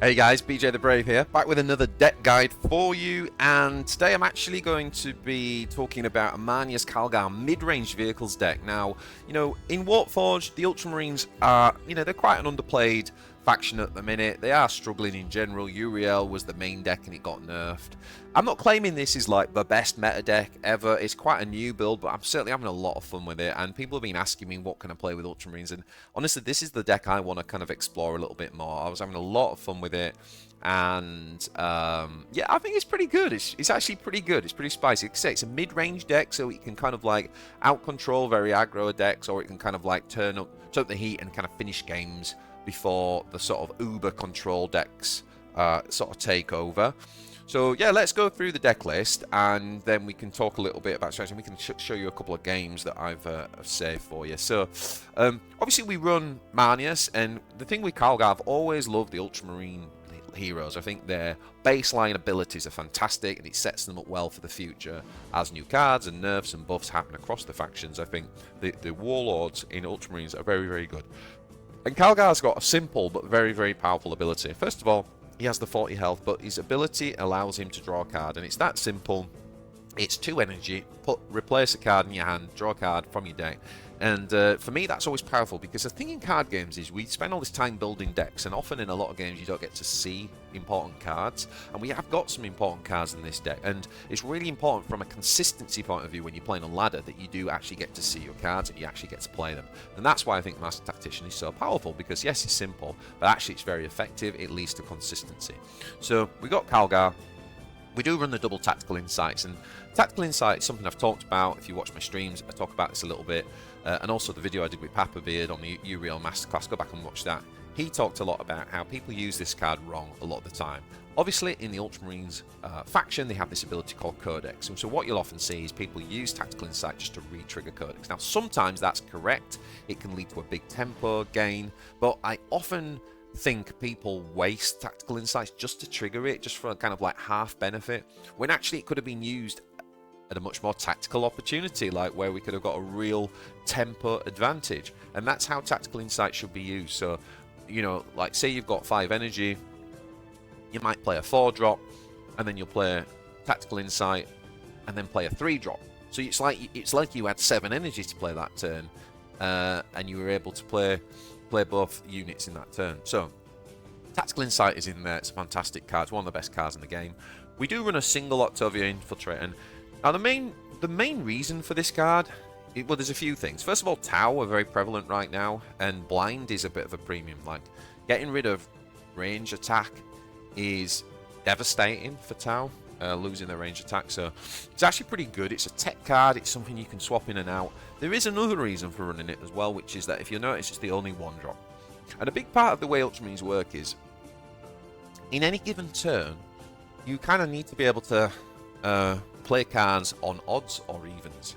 Hey guys, BJ the Brave here, back with another deck guide for you, and today I'm actually going to be talking about a Marneus Calgar Midrange Vehicles deck. Now, in WARPFORGE, the Ultramarines are, they're quite an underplayed faction at the minute. They are struggling in general. Uriel was the main deck and it got nerfed. I'm not claiming this is like the best meta deck ever. It's quite a new build, but I'm certainly having a lot of fun with it, and people have been asking me what can I play with Ultramarines, and honestly this is the deck I want to kind of explore a little bit more. I was having a lot of fun with it, and yeah, I think it's pretty good. It's actually pretty good. It's pretty spicy. Like I say, it's a mid-range deck, so it can kind of like out-control very aggro decks, or it can kind of like turn up the heat and kind of finish games before the sort of uber control decks sort of take over. So yeah, let's go through the deck list, and then we can talk a little bit about strategy. We can show you a couple of games that I've saved for you. So obviously we run Marneus, and the thing with Calgar, I've always loved the Ultramarine heroes. I think their baseline abilities are fantastic, and it sets them up well for the future as new cards and nerfs and buffs happen across the factions. I think the warlords in Ultramarines are very, very good. And Calgar's got a simple but very, very powerful ability. First of all, he has the 40 health, but his ability allows him to draw a card, and it's that simple. It's 2 energy, replace a card in your hand, draw a card from your deck. And for me, that's always powerful, because the thing in card games is we spend all this time building decks, and often in a lot of games you don't get to see important cards, and we have got some important cards in this deck, and it's really important from a consistency point of view when you're playing on ladder that you do actually get to see your cards and you actually get to play them. And that's why I think Master Tactician is so powerful, because yes, it's simple, but actually it's very effective. It leads to consistency. So we got Calgar. We do run the double tactical insights, and tactical insight is something I've talked about. If you watch my streams, I talk about this a little bit, and also the video I did with Papa Beard on the Uriel Masterclass. Go back and watch that. He talked a lot about how people use this card wrong a lot of the time. Obviously, in the Ultramarines faction, they have this ability called Codex, and so what you'll often see is people use tactical insight just to re-trigger Codex. Now, sometimes that's correct. It can lead to a big tempo gain, but I often think people waste tactical insights just to trigger it, just for a kind of like half benefit, when actually it could have been used at a much more tactical opportunity, like where we could have got a real tempo advantage. And that's how tactical insight should be used. So, like say you've got 5 energy, you might play a 4-drop, and then you'll play tactical insight, and then play a 3-drop. So it's like you had 7 energy to play that turn, and you were able to play both units in that turn. So tactical insight is in there. It's a fantastic card. It's one of the best cards in the game. We do run a single Octavia Infiltrate, and now the main reason for this card, well, there's a few things. First of all, Tau are very prevalent right now, and blind is a bit of a premium. Like, getting rid of range attack is devastating for Tau, losing their range attack. So it's actually pretty good. It's a tech card. It's something you can swap in and out. There is another reason for running it as well, which is that if you notice, it's the only 1-drop. And a big part of the way Ultramarines work is, in any given turn, you kind of need to be able to play cards on odds or evens,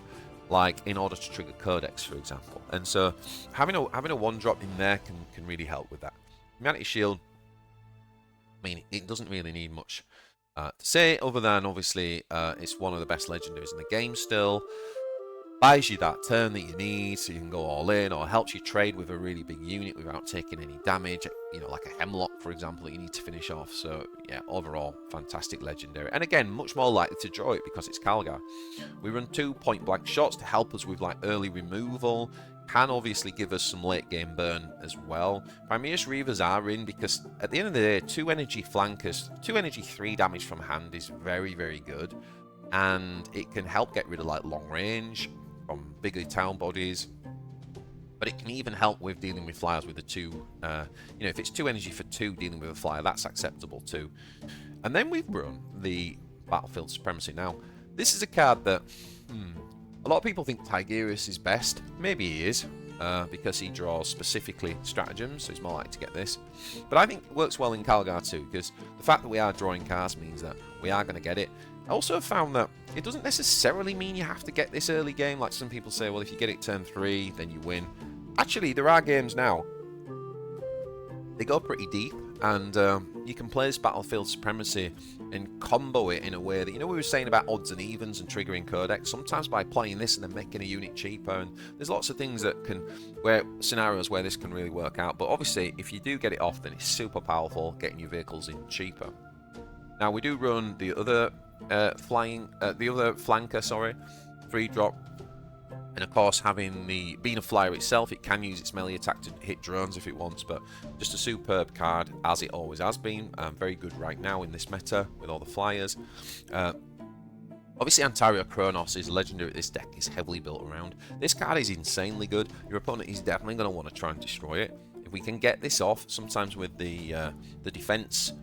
like in order to trigger Codex, for example. And so having a 1-drop in there can really help with that. Humanity Shield, I mean, it doesn't really need much to say, other than obviously it's one of the best legendaries in the game still. Buys you that turn that you need, so you can go all in, or helps you trade with a really big unit without taking any damage, like a Hemlock, for example, that you need to finish off. So yeah, overall, fantastic legendary. And again, much more likely to draw it because it's Calgar. We run 2 point-blank shots to help us with like early removal. Can obviously give us some late game burn as well. Primeus Reavers are in because at the end of the day, 2 energy flankers, 2 energy 3 damage from hand is very, very good, and it can help get rid of like long range from bigger town bodies, but it can even help with dealing with flyers with the 2. If it's 2 energy for 2 dealing with a flyer, that's acceptable too. And then we've run the Battlefield Supremacy. Now, this is a card that a lot of people think Tigerius is best. Maybe he is, because he draws specifically stratagems, so he's more likely to get this. But I think it works well in Calgar too, because the fact that we are drawing cards means that we are going to get it. I also found that it doesn't necessarily mean you have to get this early game, like some people say, well, if you get it turn 3, then you win. Actually, there are games now, they go pretty deep, and you can play this Battlefield Supremacy and combo it in a way that, you know, we were saying about odds and evens and triggering codex. Sometimes by playing this and then making a unit cheaper, and there's lots of things that can, scenarios where this can really work out. But obviously, if you do get it off, then it's super powerful, getting your vehicles in cheaper. Now we do run the other flanker, sorry, 3-drop. And of course, being a flyer itself, it can use its melee attack to hit drones if it wants, but just a superb card, as it always has been. Very good right now in this meta with all the flyers. Obviously, Ontario Kronos is legendary. This deck is heavily built around. This card is insanely good. Your opponent is definitely going to want to try and destroy it. If we can get this off, sometimes with the defense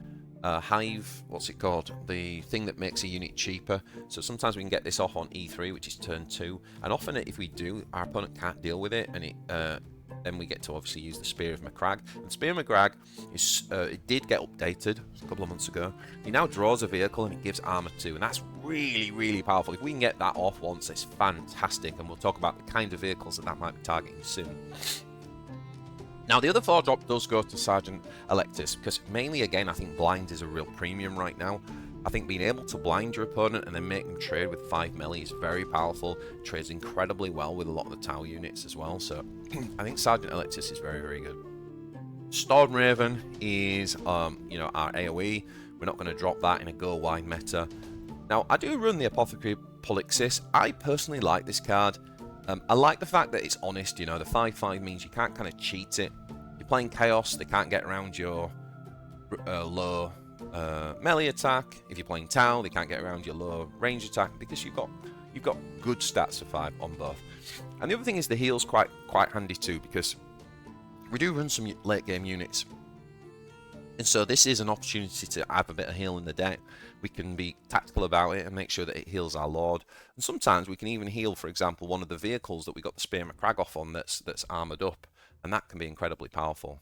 hive, what's it called? The thing that makes a unit cheaper. So sometimes we can get this off on E3, which is turn 2. And often if we do, our opponent can't deal with it, and then we get to obviously use the Spear of Macragge. And Spear of Macragge is it did get updated a couple of months ago. He now draws a vehicle and it gives armor 2, and that's really, really powerful. If we can get that off once, it's fantastic, and we'll talk about the kind of vehicles that might be targeting soon. Now, the other 4-drop does go to Sergeant Electus, because mainly, again, I think blind is a real premium right now. I think being able to blind your opponent and then make them trade with 5 melee is very powerful. Trades incredibly well with a lot of the Tau units as well, so I think Sergeant Electus is very, very good. Storm Raven is, you know, our AoE. We're not going to drop that in a go-wide meta. Now, I do run the Apothecary Polixis. I personally like this card. I like the fact that it's honest, you know, the 5/5 means you can't kind of cheat it. You're playing Chaos, they can't get around your low melee attack. If you're playing Tau, they can't get around your low range attack, because you've got good stats for 5 on both. And the other thing is the heal's quite handy too, because we do run some late game units. And so this is an opportunity to have a bit of heal in the deck. We can be tactical about it and make sure that it heals our Lord. And sometimes we can even heal, for example, one of the vehicles that we got the Spear Macragge off on that's armoured up. And that can be incredibly powerful.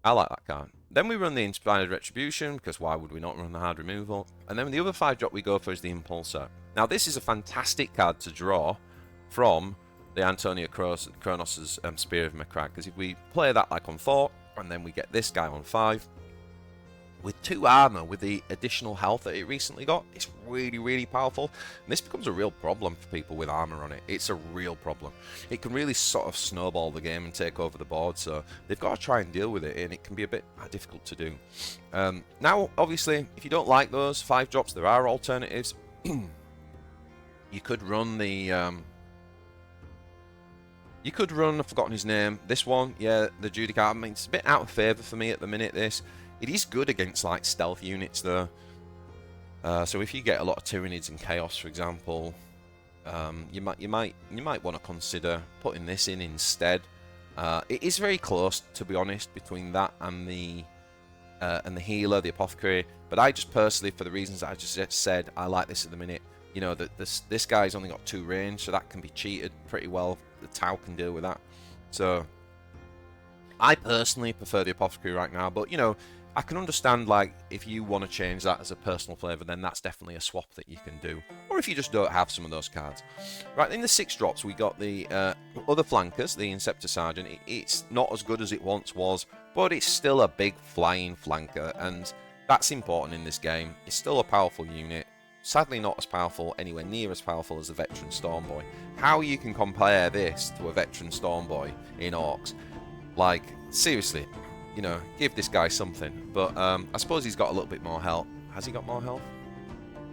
I like that card. Then we run the Inspired Retribution, because why would we not run the Hard Removal? And then the other 5-drop we go for is the Impulsor. Now this is a fantastic card to draw from the Antonio Kronos' Spear of Macragge, because if we play that like on 4, and then we get this guy on 5, with 2 armor, with the additional health that it recently got, it's really, really powerful. And this becomes a real problem for people with armor on it. It's a real problem. It can really sort of snowball the game and take over the board, so they've got to try and deal with it, and it can be a bit difficult to do. Now, obviously, if you don't like those 5-drops, there are alternatives. You could run the... You could run, I've forgotten his name, this one, yeah, the Judicator. I mean, it's a bit out of favour for me at the minute, this. It is good against, like, stealth units, though. So if you get a lot of Tyranids and Chaos, for example, you might want to consider putting this in instead. It is very close, to be honest, between that and the healer, the Apothecary. But I just personally, for the reasons I just said, I like this at the minute. You know, that this guy's only got 2 range, so that can be cheated pretty well. The Tau can deal with that. So I personally prefer the Apothecary right now, but you know, I can understand, like, if you want to change that as a personal flavour, then that's definitely a swap that you can do. Or if you just don't have some of those cards. Right, in the 6-drops, we got the other flankers, the Inceptor Sergeant. It's not as good as it once was, but it's still a big flying flanker, and that's important in this game. It's still a powerful unit. Sadly not as powerful, anywhere near as powerful as a Veteran Stormboy. How you can compare this to a Veteran Stormboy in Orcs? Like, seriously, you know, give this guy something. But I suppose he's got a little bit more health. Has he got more health?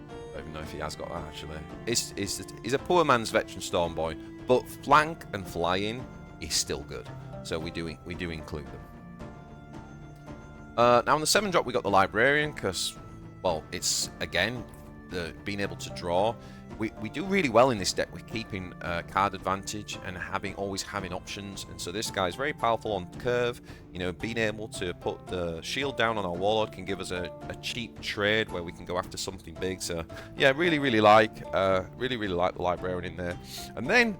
I don't even know if he has got that, actually. He's a poor man's Veteran Stormboy, but flank and flying is still good. So we do include them. Now on the 7-drop we got the Librarian, because, well, it's, again, being able to draw. We do really well in this deck with keeping card advantage and always having options, and so this guy is very powerful on curve. You know, being able to put the shield down on our Warlord can give us a cheap trade where we can go after something big. So yeah, really like the Librarian in there. And then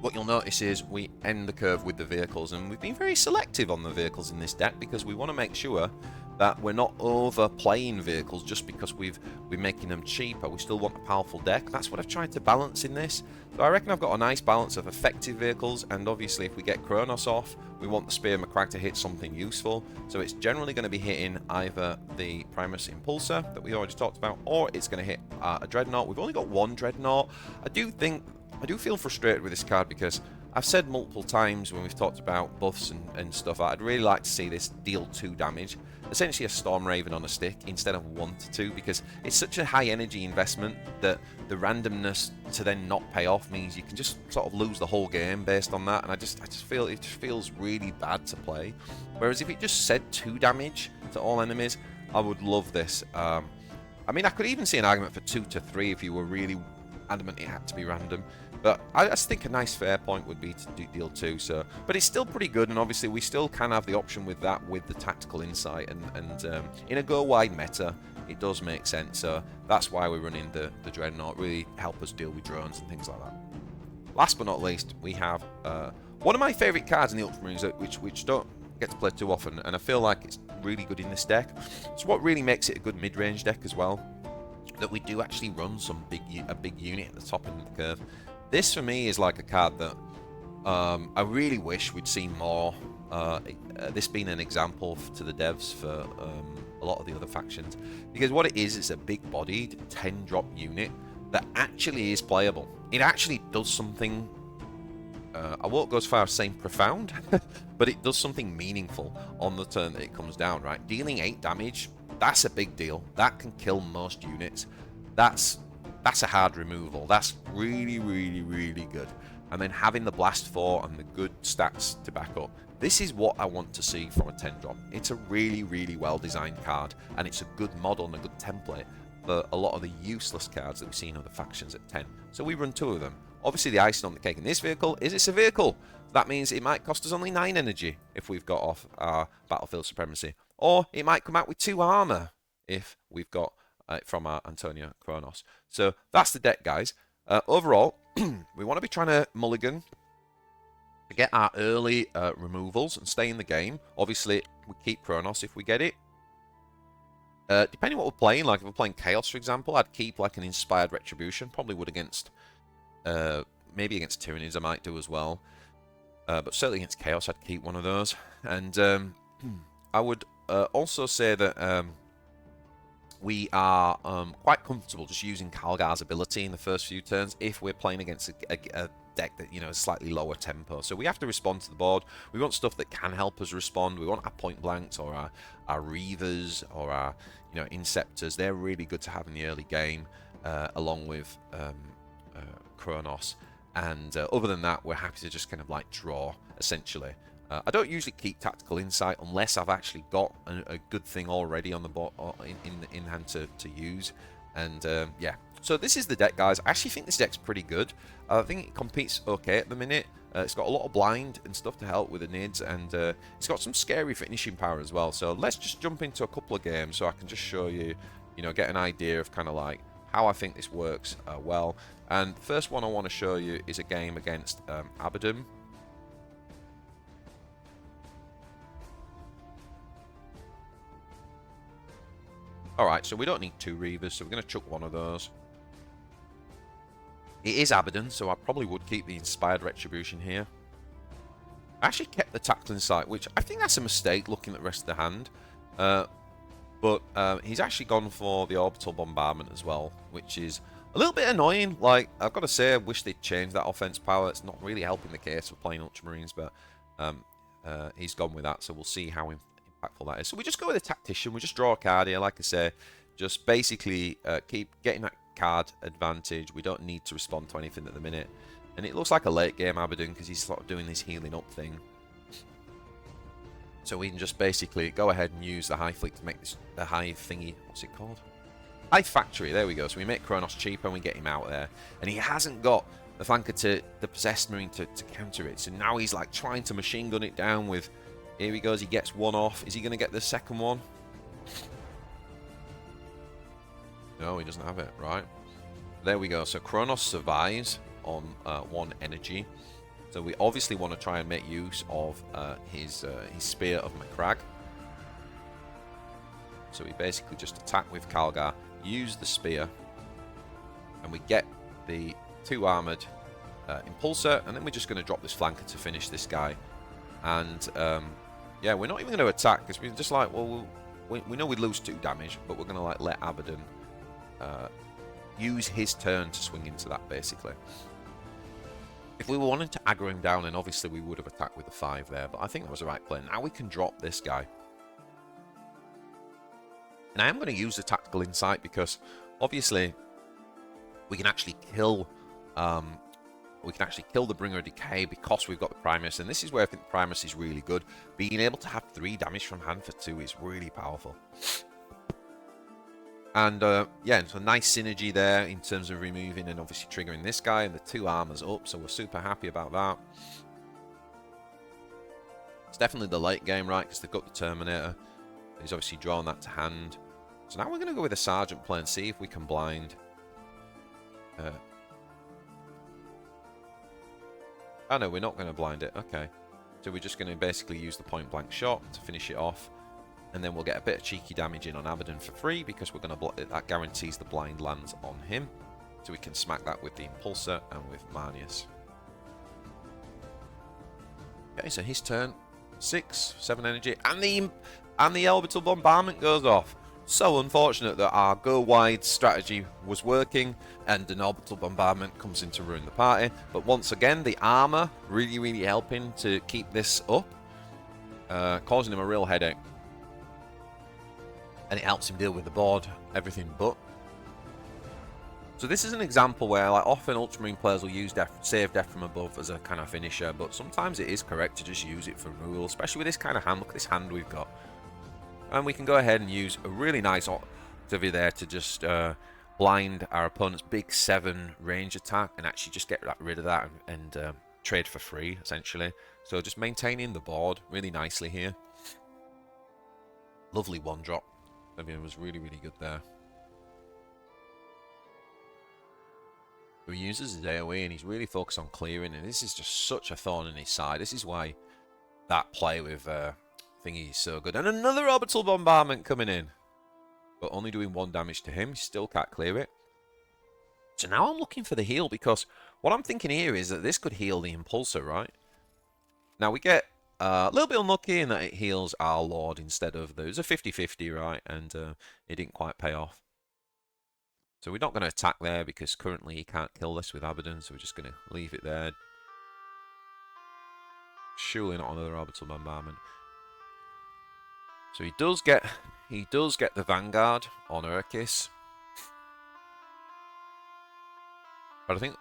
what you'll notice is we end the curve with the vehicles, and we've been very selective on the vehicles in this deck because we want to make sure that we're not overplaying vehicles just because we're making them cheaper. We still want a powerful deck. That's what I've tried to balance in this. So I reckon I've got a nice balance of effective vehicles, and obviously if we get Kronos off, we want the Spear McCrag to hit something useful. So it's generally going to be hitting either the Primus Impulsor that we already talked about, or it's going to hit a Dreadnought. We've only got one Dreadnought. I do feel frustrated with this card because I've said multiple times when we've talked about buffs and stuff, I'd really like to see this deal 2 damage. Essentially a Storm Raven on a stick instead of 1 to 2, because it's such a high energy investment that the randomness to then not pay off means you can just sort of lose the whole game based on that, and I just feel it just feels really bad to play. Whereas if it just said 2 damage to all enemies, I would love this. I mean, I could even see an argument for 2 to 3 if you were really adamant it had to be random. But I just think a nice fair point would be to do deal 2. So, but it's still pretty good, and obviously we still can have the option with that, with the tactical insight, and in a go wide meta, it does make sense. So that's why we're running the Dreadnought, really help us deal with drones and things like that. Last but not least, we have one of my favourite cards in the Ultramarines, which don't get to play too often, and I feel like it's really good in this deck. It's what really makes it a good mid-range deck as well, that we do actually run a big unit at the top end of the curve. This, for me, is like a card that I really wish we'd seen more. This being an example to the devs for a lot of the other factions. Because what it is, it's a big-bodied 10-drop unit that actually is playable. It actually does something, I won't go as far as saying profound, but it does something meaningful on the turn that it comes down, right? Dealing 8 damage, that's a big deal. That can kill most units. That's a hard removal. That's really, really, really good. And then having the Blast 4 and the good stats to back up. This is what I want to see from a 10-drop. It's a really, really well-designed card, and it's a good model and a good template for a lot of the useless cards that we see in other factions at 10. So we run 2 of them. Obviously, the icing on the cake in this vehicle is it's a vehicle. That means it might cost us only 9 energy if we've got off our Battlefield Supremacy. Or it might come out with 2 armor if we've got from our Antonio Kronos. So that's the deck, guys. Overall, we want to be trying to mulligan to get our early removals and stay in the game. Obviously, we keep Kronos if we get it. Depending on what we're playing, like if we're playing Chaos, for example, I'd keep like an Inspired Retribution. Probably would against, maybe against Tyranids I might do as well. But certainly against Chaos, I'd keep one of those. And I would also say that we are quite comfortable just using Calgar's ability in the first few turns if we're playing against a deck that, you know, is slightly lower tempo. So we have to respond to the board. We want stuff that can help us respond. We want our point blanks or our Reavers or our, you know, Inceptors. They're really good to have in the early game, along with Kronos. And other than that, we're happy to just kind of like draw, essentially. I don't usually keep Tactical Insight unless I've actually got a good thing already on the board in hand to use. And yeah, so this is the deck, guys. I actually think this deck's pretty good. I think it competes okay at the minute. It's got a lot of blind and stuff to help with the nids, and it's got some scary finishing power as well. So let's just jump into a couple of games so I can just show you, you know, get an idea of kind of like how I think this works well. And the first one I want to show you is a game against Abaddon. Alright, so we don't need 2 Reavers, so we're going to chuck one of those. It is Abaddon, so I probably would keep the Inspired Retribution here. I actually kept the Tactical Insight, which I think that's a mistake looking at the rest of the hand. But he's actually gone for the Orbital Bombardment as well, which is a little bit annoying. Like, I've got to say, I wish they'd changed that offense power. It's not really helping the case of playing Ultramarines, but he's gone with that, so we'll see how impactful that is. So we just go with a Tactician. We just draw a card here, like I say. Just basically keep getting that card advantage. We don't need to respond to anything at the minute. And it looks like a late game Abaddon because he's sort of doing this healing up thing. So we can just basically go ahead and use the Hive Fleet to make this the Hive thingy. What's it called? Hive Factory. There we go. So we make Kronos cheaper and we get him out there. And he hasn't got the flanker to the Possessed Marine to counter it. So now he's like trying to machine gun it down with... Here he goes. He gets one off. Is he going to get the second one? No, he doesn't have it. Right. There we go. So Kronos survives on 1 energy. So we obviously want to try and make use of his Spear of McCrag. So we basically just attack with Calgar, use the spear, and we get the 2 armoured Impulsor, and then we're just going to drop this flanker to finish this guy. And yeah, we're not even going to attack because we're just like, well, we know we'd lose 2 damage, but we're going to like let Abaddon use his turn to swing into that, basically. If we were wanting to aggro him down, then obviously we would have attacked with the 5 there, but I think that was the right play. Now we can drop this guy. And I am going to use the Tactical Insight because obviously we can actually kill the Bringer of Decay because we've got the Primus, and this is where I think the Primus is really good. Being able to have 3 damage from hand for 2 is really powerful. And yeah, it's a nice synergy there in terms of removing and obviously triggering this guy, and the 2 armors up, so we're super happy about that. It's definitely the late game, right, because they've got the Terminator. He's obviously drawn that to hand. So now we're going to go with a Sergeant play and see if we can blind. Oh no, we're not going to blind it. Okay. So we're just going to basically use the point blank shot to finish it off. And then we'll get a bit of cheeky damage in on Abaddon for free because we're going to block it. That guarantees the blind lands on him. So we can smack that with the Impulsor and with Marneus. Okay, so his turn. 6, 7 energy. And the Orbital Bombardment goes off. So unfortunate that our go wide strategy was working and an Orbital Bombardment comes in to ruin the party. But once again, the armor really helping to keep this up, causing him a real headache. And it helps him deal with the board, everything but. So this is an example where like often Ultramarine players will use save death from above as a kind of finisher, but sometimes it is correct to just use it for rule, especially with this kind of hand. Look at this hand we've got. And we can go ahead and use a really nice Octavia there to just blind our opponent's big 7 range attack and actually just get rid of that and trade for free, essentially. So just maintaining the board really nicely here. Lovely 1-drop. I mean, it was really good there. So he uses his AoE and he's really focused on clearing, and this is just such a thorn in his side. This is why that play with Thingy is so good. And another Orbital Bombardment coming in. But only doing 1 damage to him. He still can't clear it. So now I'm looking for the heal, because what I'm thinking here is that this could heal the Impulsor, right? Now we get a little bit unlucky in that it heals our Lord instead of... It was a 50-50, right? And it didn't quite pay off. So we're not going to attack there because currently he can't kill this with Abaddon. So we're just going to leave it there. Surely not another Orbital Bombardment. So he does get the Vanguard on Urkis. But I think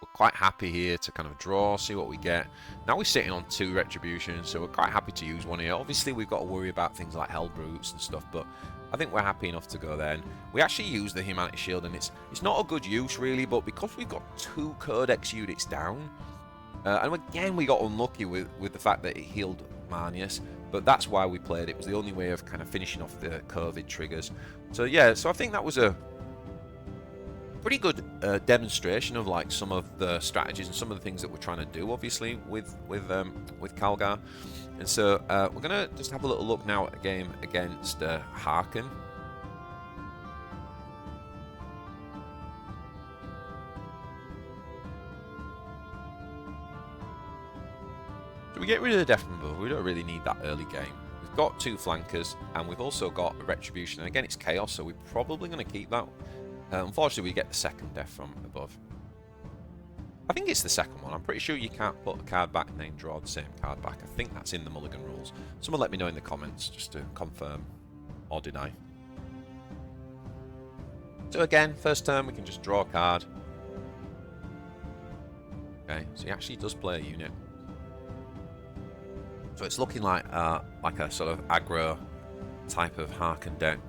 we're quite happy here to kind of draw, see what we get. Now we're sitting on 2 Retributions, so we're quite happy to use 1 here. Obviously we've got to worry about things like Hell Brutes and stuff, but I think we're happy enough to go there. And we actually use the Humanity Shield, and it's not a good use really, but because we've got 2 Codex units down, and again we got unlucky with the fact that it healed Marneus. But that's why we played it. It was the only way of kind of finishing off the COVID triggers. So yeah, so I think that was a pretty good demonstration of like some of the strategies and some of the things that we're trying to do, obviously, with Calgar. And so we're gonna just have a little look now at a game against Harken. So we get rid of the Death from Above. We don't really need that early game. We've got 2 flankers, and we've also got a Retribution. And again, it's Chaos, so we're probably going to keep that. Unfortunately, we get the second Death from Above. I think it's the second one. I'm pretty sure you can't put a card back and then draw the same card back. I think that's in the Mulligan rules. Someone let me know in the comments just to confirm or deny. So again, first turn, we can just draw a card. Okay, so he actually does play a unit. So it's looking like a sort of aggro type of Harken deck.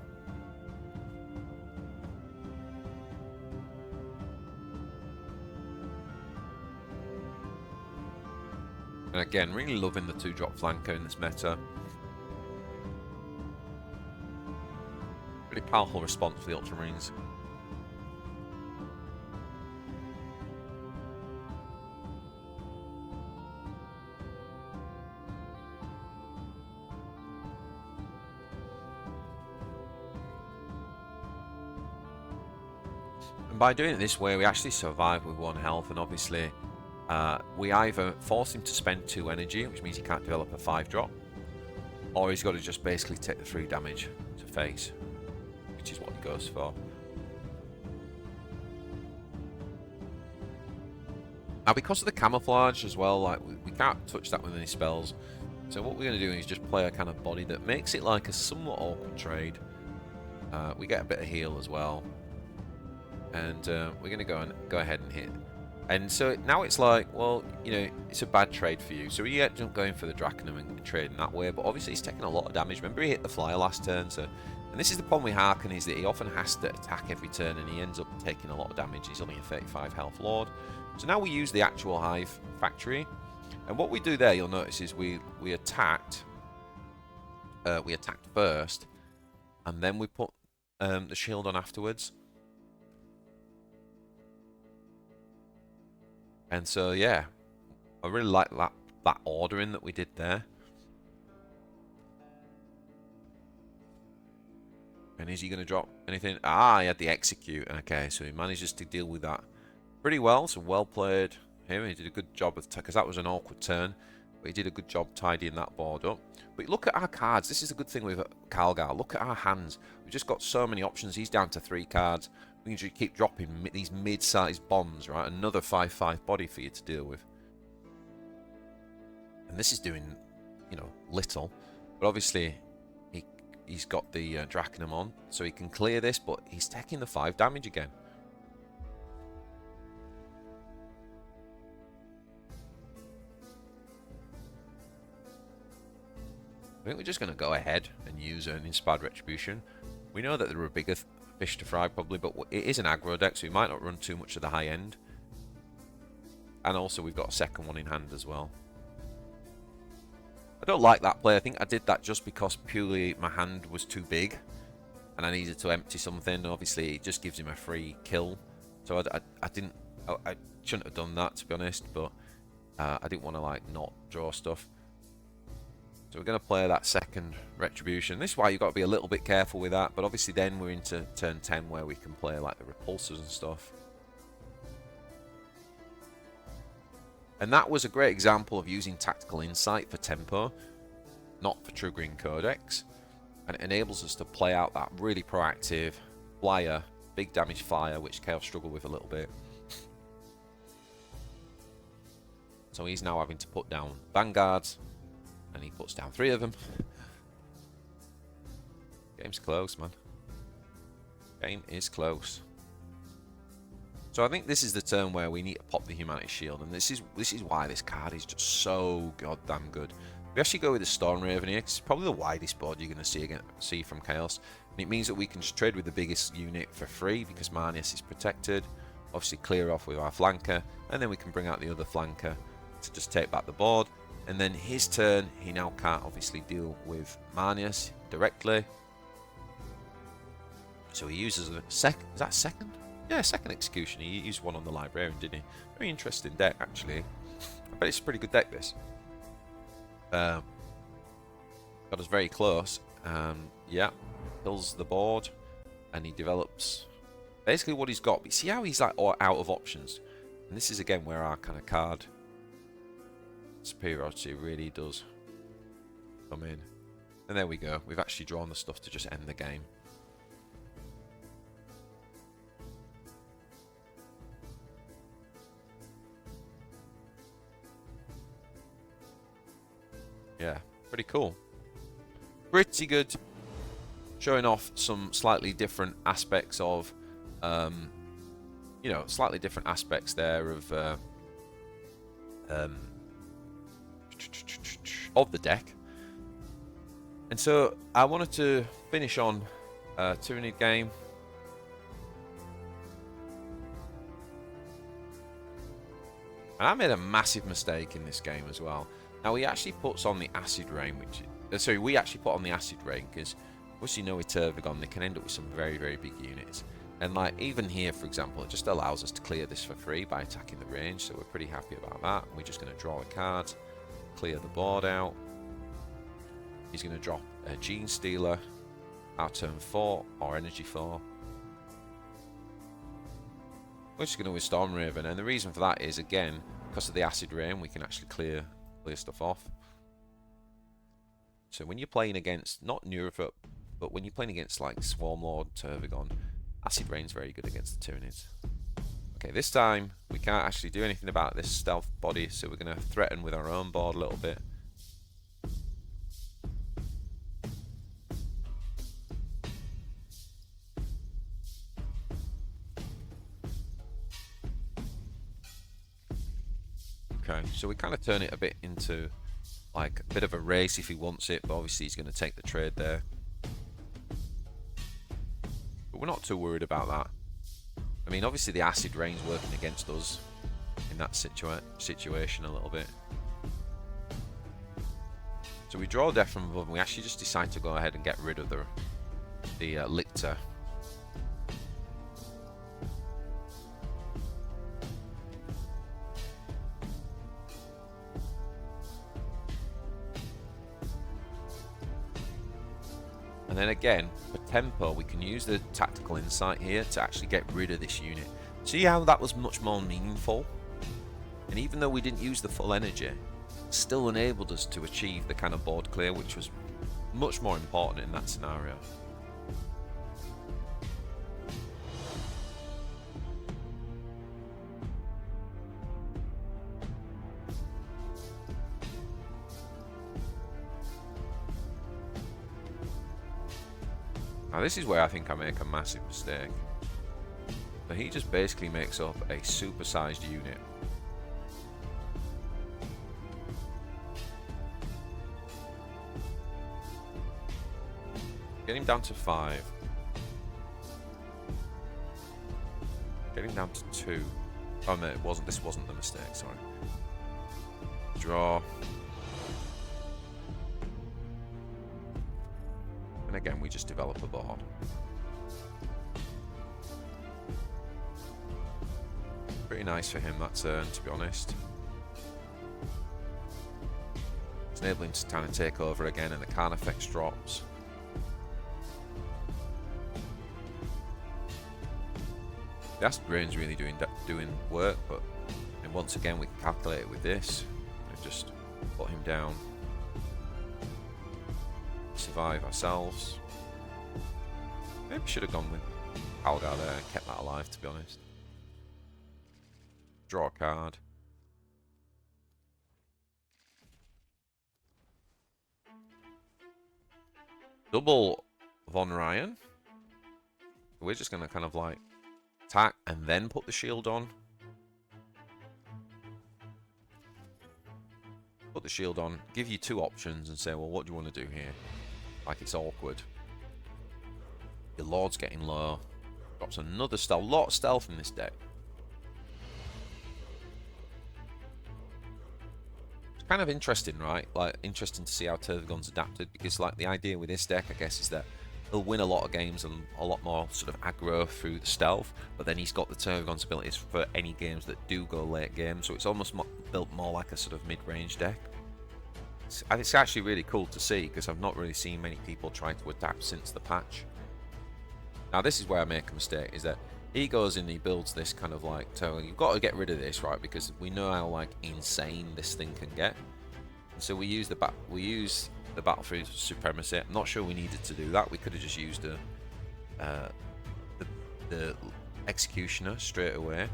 And again, really loving the 2-drop flanker in this meta. Really powerful response for the Ultramarines. And by doing it this way, we actually survive with 1 health, and obviously we either force him to spend 2 energy, which means he can't develop a 5-drop, or he's got to just basically take the 3 damage to face, which is what he goes for. Now, because of the camouflage as well, like we can't touch that with any spells. So what we're going to do is just play a kind of body that makes it like a somewhat awkward trade. We get a bit of heal as well, and we're going to go ahead and hit. And so now it's like, well, you know, it's a bad trade for you. So we end up going for the Draconum and trading that way. But obviously he's taking a lot of damage. Remember, he hit the flyer last turn. So, and this is the problem with Harken, is that he often has to attack every turn, and he ends up taking a lot of damage. He's only a 35 health lord. So now we use the actual hive factory. And what we do there, you'll notice, is we attacked first, and then we put the shield on afterwards. And so, yeah, I really like that ordering that we did there. And is he going to drop anything? Ah, he had the execute. Okay, so he manages to deal with that pretty well. So well played him. He did a good job of, because that was an awkward turn, but he did a good job tidying that board up. But look at our cards. This is a good thing with Calgar. Look at our hands. We've just got so many options. He's down to 3 cards. We can just keep dropping these mid-sized bombs, right? Another 5/5 body for you to deal with. And this is doing, you know, little. But obviously, he's got the Draconum on, so he can clear this, but he's taking the 5 damage again. I think we're just going to go ahead and use an Inspired Retribution. We know that there are bigger fish to fry probably, but it is an aggro deck, so we might not run too much of the high end. And also we've got a second one in hand as well. I don't like that play. I think I did that just because purely my hand was too big and I needed to empty something. Obviously it just gives him a free kill, so I shouldn't have done that, to be honest, but I didn't want to like not draw stuff. So we're going to play that second Retribution. This is why you've got to be a little bit careful with that. But obviously then we're into turn 10 where we can play like the Repulsors and stuff. And that was a great example of using Tactical Insight for tempo, not for triggering Codex. And it enables us to play out that really proactive flyer, big damage flyer, which Chaos struggled with a little bit. So he's now having to put down Vanguards. And he puts down 3 of them. Game's close, man. Game is close. So I think this is the turn where we need to pop the Humanity Shield, and this is why this card is just so goddamn good. We actually go with the Storm Raven here, 'cause it's probably the widest board you're going to see from Chaos. And it means that we can just trade with the biggest unit for free because Marneus is protected. Obviously clear off with our flanker, and then we can bring out the other flanker to just take back the board. And then his turn, he now can't obviously deal with Marneus directly. So he uses a second. Is that second? Yeah, second execution. He used one on the Librarian, didn't he? Very interesting deck, actually. I bet it's a pretty good deck, this. Got us very close. Yeah, kills the board, and he develops basically what he's got. But see how he's like out of options. And this is again where our kind of card superiority really does come in. And there we go. We've actually drawn the stuff to just end the game. Yeah, pretty cool. Pretty good. Showing off some slightly different aspects of, you know, slightly different aspects there of the deck. And so I wanted to finish on a Tyranid game. And I made a massive mistake in this game as well. Now he actually puts on the Acid Rain, which sorry, we actually put on the Acid Rain because once you know with Tervigon, they can end up with some very, very big units. And like even here, for example, it just allows us to clear this for free by attacking the range, so we're pretty happy about that. We're just going to draw a card, clear the board out. He's going to drop a Gene Stealer, our turn 4, or Energy 4. We're just going to with Storm Raven, and the reason for that is, again, because of the acid rain, we can actually clear stuff off. So when you're playing against, not Neurophil, but when you're playing against like Swarmlord, Tervigon, acid rain's very good against the Tyranids. Okay, this time we can't actually do anything about this stealth body, so we're going to threaten with our own board a little bit. Okay, so we kind of turn it a bit into like a bit of a race if he wants it, but obviously he's going to take the trade there. But we're not too worried about that. I mean, obviously the acid rain's working against us in that situation a little bit. So we draw Death from above, and we actually just decide to go ahead and get rid of the Lictor. And then again, for tempo, we can use the tactical insight here to actually get rid of this unit. See how that was much more meaningful? And even though we didn't use the full energy, it still enabled us to achieve the kind of board clear, which was much more important in that scenario. Now this is where I think I make a massive mistake. So he just basically makes up a supersized unit. Get him down to 5. Get him down to 2. Oh no, it wasn't. This wasn't the mistake. Sorry. Draw. And again, we just develop a board. Pretty nice for him that turn, to be honest. It's enabling him to kind of take over again, and the Carnifex drops. The acid rain's really doing work, but and once again we can calculate it with this and just put him down. Survive ourselves. Maybe should have gone with Calgar there and kept that alive, to be honest. Draw a card. Double Von Ryan. We're just going to kind of like attack and then put the shield on. Put the shield on, give you 2 options and say, well, what do you want to do here? Like, it's awkward. Your Lord's getting low. Drops another stealth. A lot of stealth in this deck. It's kind of interesting, right? Like, interesting to see how Tervigon's adapted, because like the idea with this deck, I guess, is that he'll win a lot of games and a lot more sort of aggro through the stealth, but then he's got the Tervigon's abilities for any games that do go late game, so it's almost built more like a sort of mid-range deck. It's actually really cool to see, because I've not really seen many people try to adapt since the patch. Now this is where I make a mistake, is that he goes in and he builds this kind of like, so you've got to get rid of this, right, because we know how like insane this thing can get. And so we use the Battlefield Supremacy. I'm not sure we needed to do that. We could have just used the Executioner straight away.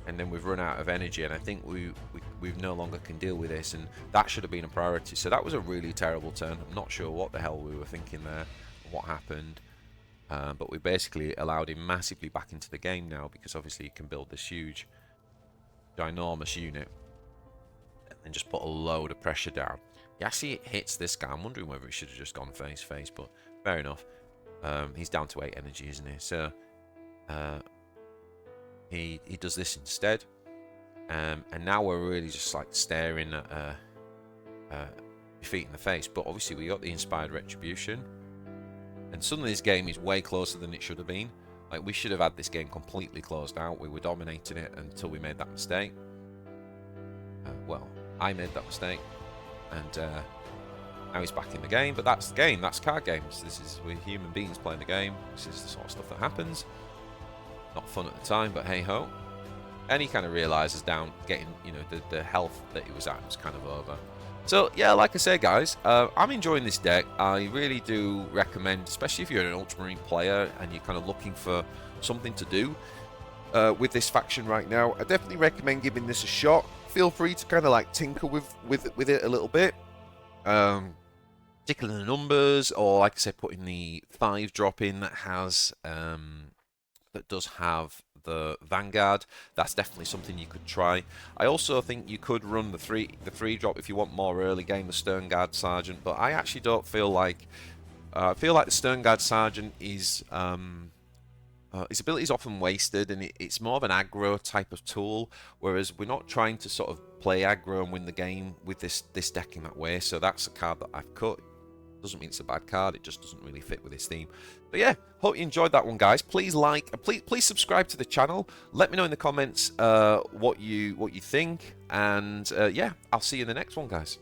And then we've run out of energy, and I think we no longer can deal with this, and that should have been a priority. So that was a really terrible turn. I'm not sure what the hell we were thinking there, what happened, but we basically allowed him massively back into the game now, because obviously he can build this huge, ginormous unit and just put a load of pressure down. He actually hits this guy. I'm wondering whether he should have just gone face, but fair enough. He's down to 8 energy, isn't he? So he does this instead, and now we're really just like staring at defeat in the face. But obviously we got the Inspired Retribution, and suddenly this game is way closer than it should have been. Like, we should have had this game completely closed out. We were dominating it until we made that mistake. Well, I made that mistake, and Now he's back in the game, but that's the game. That's card games. We're human beings playing the game. This is the sort of stuff that happens. Not fun at the time, but hey ho. And he kind of realizes down getting, you know, the health that he was at was kind of over. So yeah, like I say, guys, I'm enjoying this deck. I really do recommend, especially if you're an Ultramarine player and you're kind of looking for something to do with this faction right now. I definitely recommend giving this a shot. Feel free to kind of like tinker with it a little bit. Particularly the numbers, or like I said, putting the 5-drop in that has that does have the Vanguard. That's definitely something you could try. I also think you could run the 3-drop if you want more early game, the Sternguard Sergeant, but I actually don't feel like I feel like the Sternguard Sergeant is his ability is often wasted, and it's more of an aggro type of tool, whereas we're not trying to sort of play aggro and win the game with this deck in that way. So that's a card that I've cut. Doesn't mean it's a bad card, it just doesn't really fit with this theme. But yeah, hope you enjoyed that one, guys. Please like, please subscribe to the channel. Let me know in the comments what you think, and yeah, I'll see you in the next one, guys.